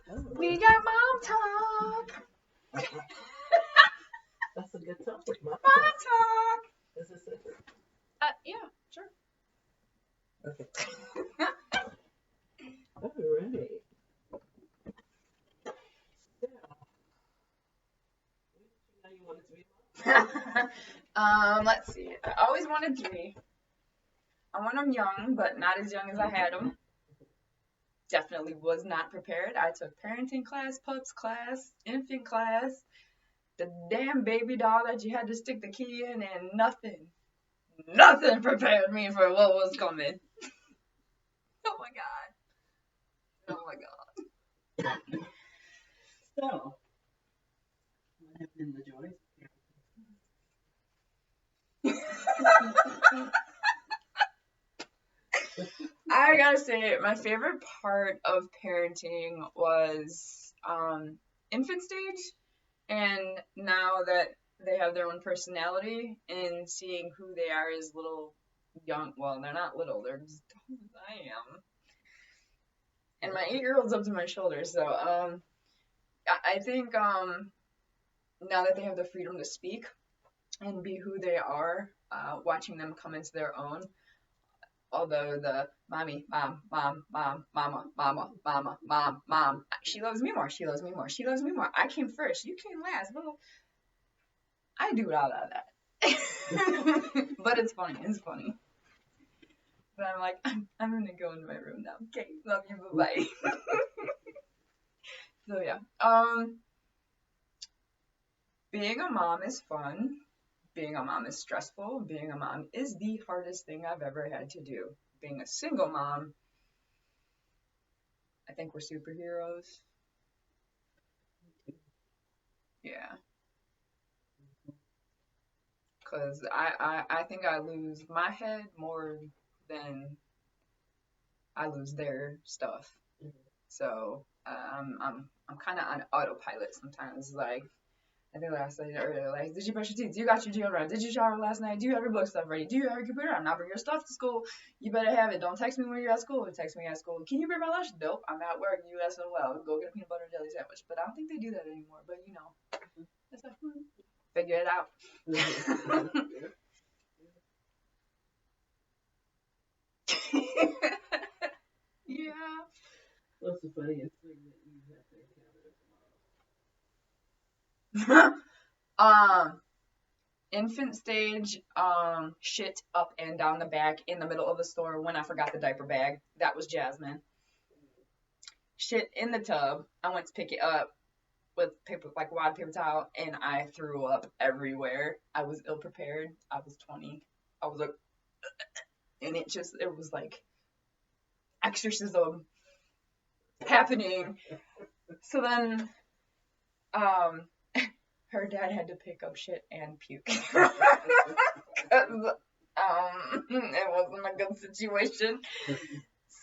Oh, We got mom talk. that's a good topic. Mom Mom talk. talk. Is this it? Yeah, sure. Okay. Alright. So, when did you know you wanted to be a mom? Let's see. I always wanted three. I want them young, but not as young as I had them. Definitely was not prepared. I took parenting class, pups class, infant class, the damn baby doll that you had to stick the key in, and nothing prepared me for what was coming. Oh my god. Oh my god. So, what have been the joys of I gotta say, my favorite part of parenting was infant stage, and now that they have their own personality and seeing who they are as little young, well, they're not little, they're as tall as I am. And my 8-year-old's up to my shoulders, so I think now that they have the freedom to speak and be who they are, watching them come into their own, although the mommy, mom, she loves me more, she loves me more, she loves me more. I came first, you came last. Well, I do all of that. But it's funny, it's funny. But I'm like, I'm gonna go into my room now. Okay, love you, bye bye. So yeah, being a mom is fun. Being a mom is stressful. Being a mom is the hardest thing I've ever had to do. Being a single mom, I think we're superheroes. Yeah, because I think I lose my head more than I lose their stuff. So I'm kind of on autopilot sometimes. Like I think last night earlier, like, did you brush your teeth? Do you got your deodorant? Did you shower last night? Do you have your book stuff ready? Do you have your computer? I'm not bringing your stuff to school. You better have it. Don't text me when you're at school. Text me at school. Can you bring my lunch? Nope, I'm at work. You SOL. Go get a peanut butter and jelly sandwich. But I don't think they do that anymore. But you know, it's like, figure it out. Yeah. What's the funniest thing that you have to encounter as Infant stage, shit up and down the back in the middle of the store when I forgot the diaper bag. That was Jasmine. Shit in the tub. I went to pick it up with paper, like wad paper towel, and I threw up everywhere. I was ill prepared. I was 20. I was like, and it was like exorcism happening. So then, um, her dad had to pick up shit and puke. Because it wasn't a good situation.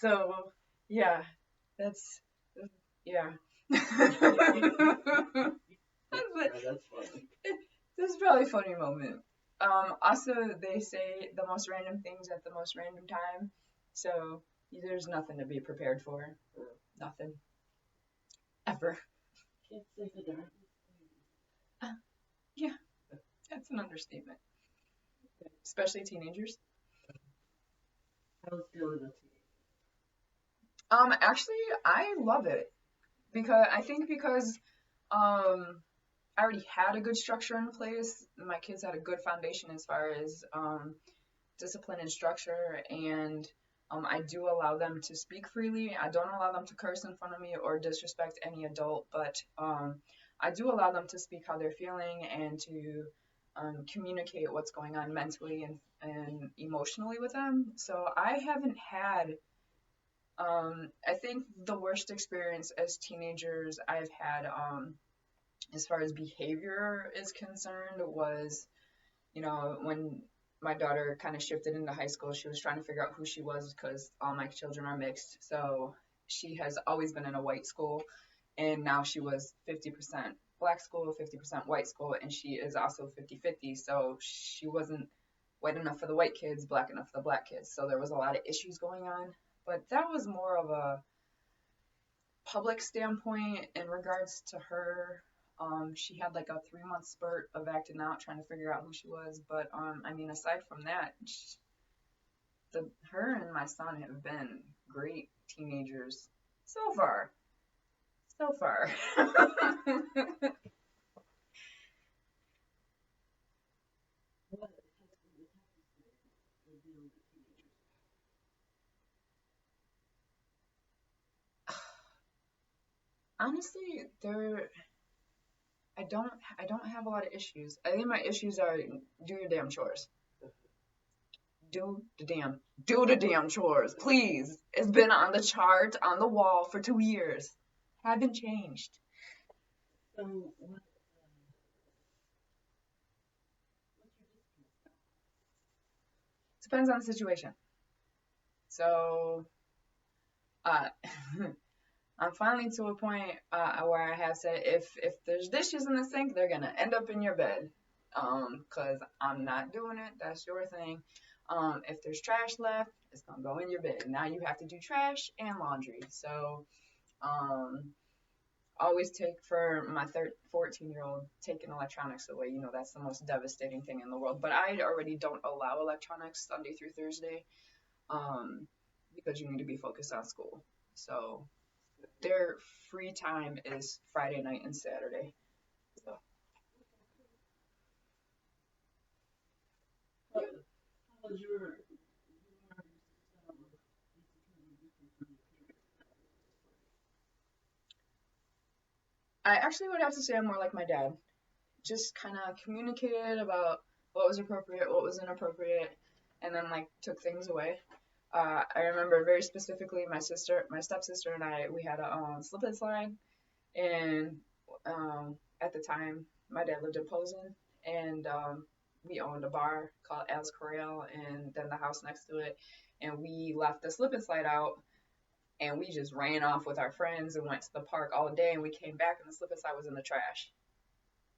So yeah, that's yeah. That's That's funny. probably a funny moment. Also, they say the most random things at the most random time, so there's nothing to be prepared for. Nothing. Ever. Can't say the darkness. Yeah, that's an understatement. Especially teenagers. How's dealing with Actually, I love it because I think because I already had a good structure in place. My kids had a good foundation as far as discipline and structure, and I do allow them to speak freely. I don't allow them to curse in front of me or disrespect any adult, but I do allow them to speak how they're feeling and to communicate what's going on mentally and emotionally with them. So I haven't had, I think the worst experience as teenagers I've had, as far as behavior is concerned, was, when my daughter kind of shifted into high school, she was trying to figure out who she was because all my children are mixed. So she has always been in a white school, and now she was 50% black school, 50% white school, and she is also 50-50. So she wasn't white enough for the white kids, black enough for the black kids. So there was a lot of issues going on. But that was more of a public standpoint, in regards to her, she had like a 3 month spurt of acting out, trying to figure out who she was. But I mean, aside from that, her and my son have been great teenagers so far. So far. What has been the toughest thing in dealing with teenagers? Honestly, I don't have a lot of issues. I think my issues are do your damn chores. Do the damn chores, please. It's been on the chart on the wall for 2 years. Haven't changed. So what's your discipline Depends on the situation. So, uh, I'm finally to a point where I have said if there's dishes in the sink, they're gonna end up in your bed. Cause I'm not doing it. That's your thing. If there's trash left, it's gonna go in your bed. Now you have to do trash and laundry. So, always take for my 14-year-old taking electronics away. You know, that's the most devastating thing in the world. But I already don't allow electronics Sunday through Thursday, because you need to be focused on school. So their free time is Friday night and Saturday. So How was your style of disciplining different from your parents? I actually would have to say I'm more like my dad. Just kind of communicated about what was appropriate, what was inappropriate, and then like took things away. I remember very specifically my stepsister, and I. We had a slip and slide, and at the time my dad lived in Posen, and we owned a bar called Al's Corral, and then the house next to it, and we left the slip and slide out, and we just ran off with our friends and went to the park all day, and we came back and the slip and slide was in the trash,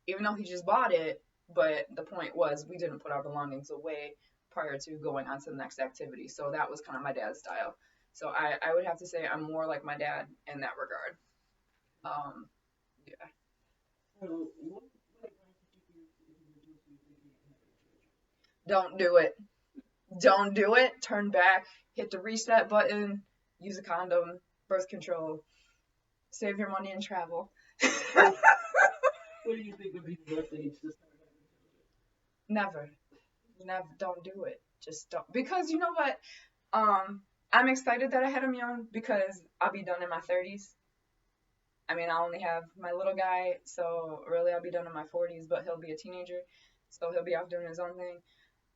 even though he just bought it. But the point was we didn't put our belongings away prior to going on to the next activity. So that was kind of my dad's style. So I would have to say I'm more like my dad in that regard. Yeah. So what advice would you give to individuals who are thinking of having children? Don't do it. Don't do it. Turn back, hit the reset button, use a condom, birth control, save your money and travel. What do you think would be the best age to start having children? Never. Never. Don't do it. Just don't. Because you know what? I'm excited that I had him young because I'll be done in my 30s. I mean, I only have my little guy, so really I'll be done in my 40s, but he'll be a teenager, so he'll be off doing his own thing.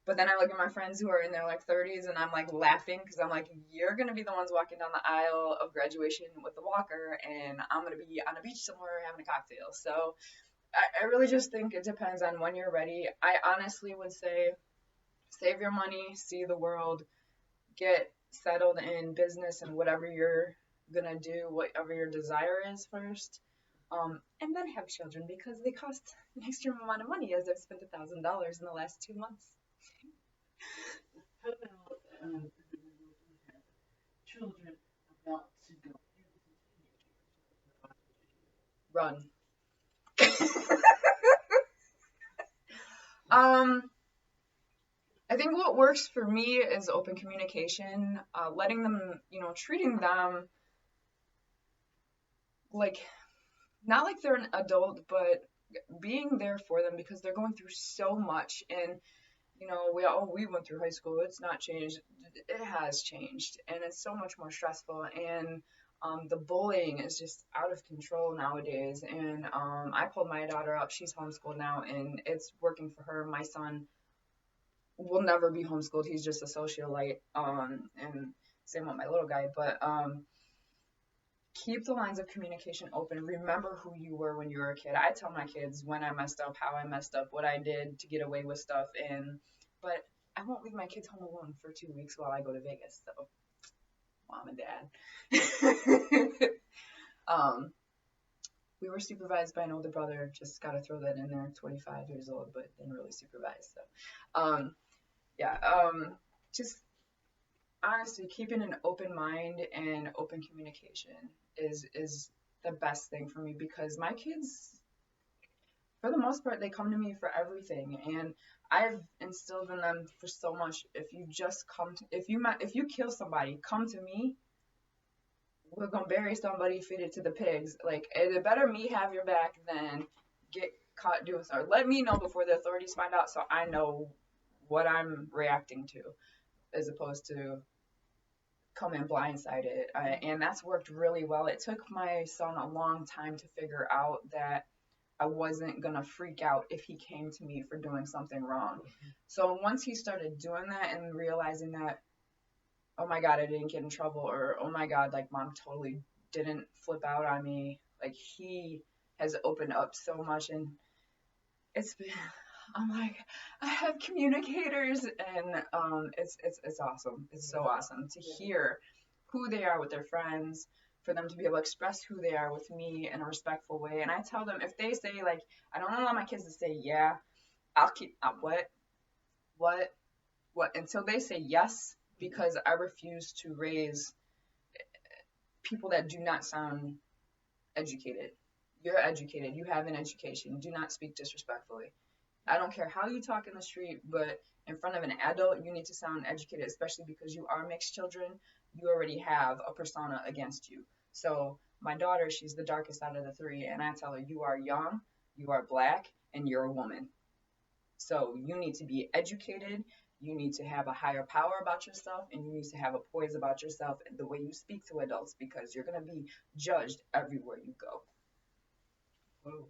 But then I look at my friends who are in their like 30s, and I'm like laughing because I'm like, you're gonna be the ones walking down the aisle of graduation with the walker, and I'm gonna be on a beach somewhere having a cocktail. So I really just think it depends on when you're ready. I honestly would say save your money, see the world, get settled in business and whatever you're gonna do, whatever your desire is first, and then have children because they cost an extreme amount of money. As I've spent $1,000 in the last 2 months. How about individuals who have children about to go into teenage years? Run. I think what works for me is open communication, letting them, treating them like, not like they're an adult, but being there for them because they're going through so much. And, we went through high school. It's not changed. It has changed. And it's so much more stressful. And the bullying is just out of control nowadays. And I pulled my daughter up. She's homeschooled now, and it's working for her. My son will never be homeschooled. He's just a socialite. And same with my little guy. But keep the lines of communication open. Remember who you were when you were a kid. I tell my kids when I messed up, how I messed up, what I did to get away with stuff. But I won't leave my kids home alone for 2 weeks while I go to Vegas. So, mom and dad. We were supervised by an older brother. Just got to throw that in there. 25 years old, but didn't really supervise. So, just honestly keeping an open mind and open communication is the best thing for me because my kids, for the most part, they come to me for everything, and I've instilled in them for so much. If you just come to, if you kill somebody, come to me. We're gonna bury somebody, feed it to the pigs. Like, it better me have your back than get caught doing so. Let me know before the authorities find out, so I know what I'm reacting to, as opposed to come in blindsided. And that's worked really well. It took my son a long time to figure out that I wasn't gonna freak out if he came to me for doing something wrong. So once he started doing that and realizing that, oh my God, I didn't get in trouble, or oh my God, like mom totally didn't flip out on me, like he has opened up so much, and it's been, I'm like, I have communicators, and it's awesome. It's so awesome to hear who they are with their friends, for them to be able to express who they are with me in a respectful way. And I tell them, if they say like, I don't allow my kids to say yeah, I'll keep what what until they say yes, because I refuse to raise people that do not sound educated. You're educated. You have an education. Do not speak disrespectfully. I don't care how you talk in the street, but in front of an adult, you need to sound educated, especially because you are mixed children. You already have a persona against you. So my daughter, she's the darkest out of the three, and I tell her, you are young, you are black, and you're a woman. So you need to be educated. You need to have a higher power about yourself, and you need to have a poise about yourself and the way you speak to adults, because you're going to be judged everywhere you go. Whoa.